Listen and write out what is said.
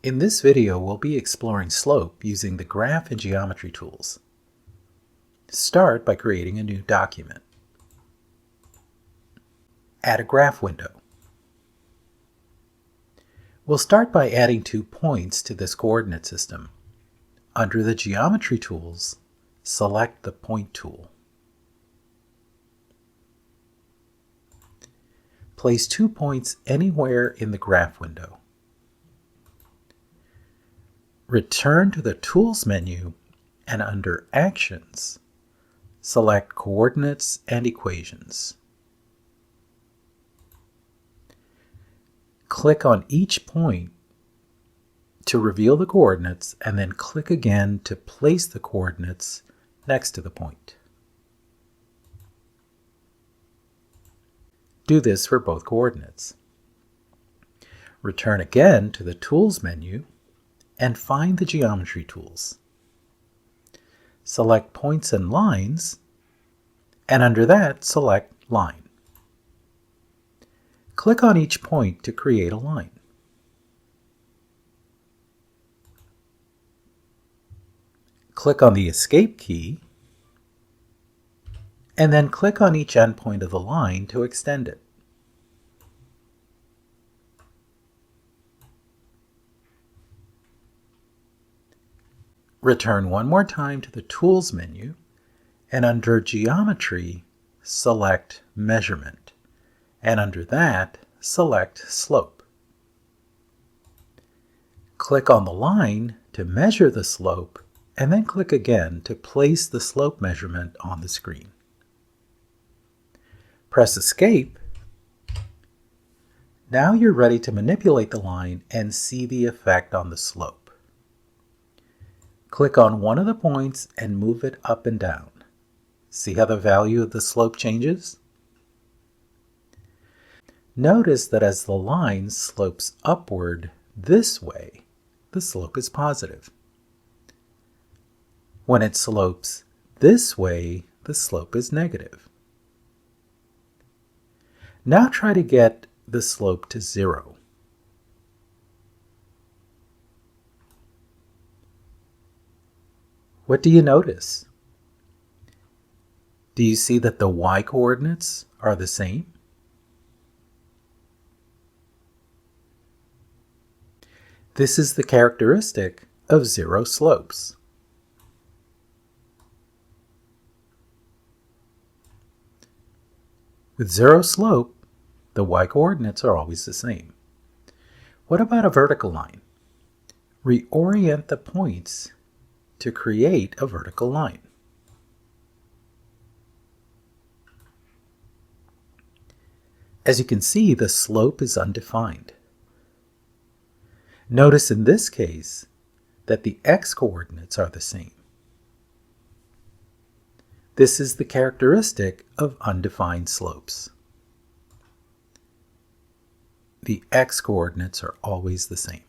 In this video, we'll be exploring slope using the graph and geometry tools. Start by creating a new document. Add a graph window. We'll start by adding 2 points to this coordinate system. Under the geometry tools, select the point tool. Place 2 points anywhere in the graph window. Return to the Tools menu and under Actions, select Coordinates and Equations. Click on each point to reveal the coordinates and then click again to place the coordinates next to the point. Do this for both coordinates. Return again to the Tools menu and find the geometry tools. Select Points and Lines, and under that, select Line. Click on each point to create a line. Click on the Escape key, and then click on each endpoint of the line to extend it. Return one more time to the Tools menu, and under Geometry, select Measurement, and under that, select Slope. Click on the line to measure the slope, and then click again to place the slope measurement on the screen. Press Escape. Now you're ready to manipulate the line and see the effect on the slope. Click on one of the points and move it up and down. See how the value of the slope changes? Notice that as the line slopes upward this way, the slope is positive. When it slopes this way, the slope is negative. Now try to get the slope to 0. What do you notice? Do you see that the y coordinates are the same? This is the characteristic of 0 slopes. With 0 slope, the y coordinates are always the same. What about a vertical line? Reorient the points to create a vertical line. As you can see, the slope is undefined. Notice in this case that the x-coordinates are the same. This is the characteristic of undefined slopes. The x-coordinates are always the same.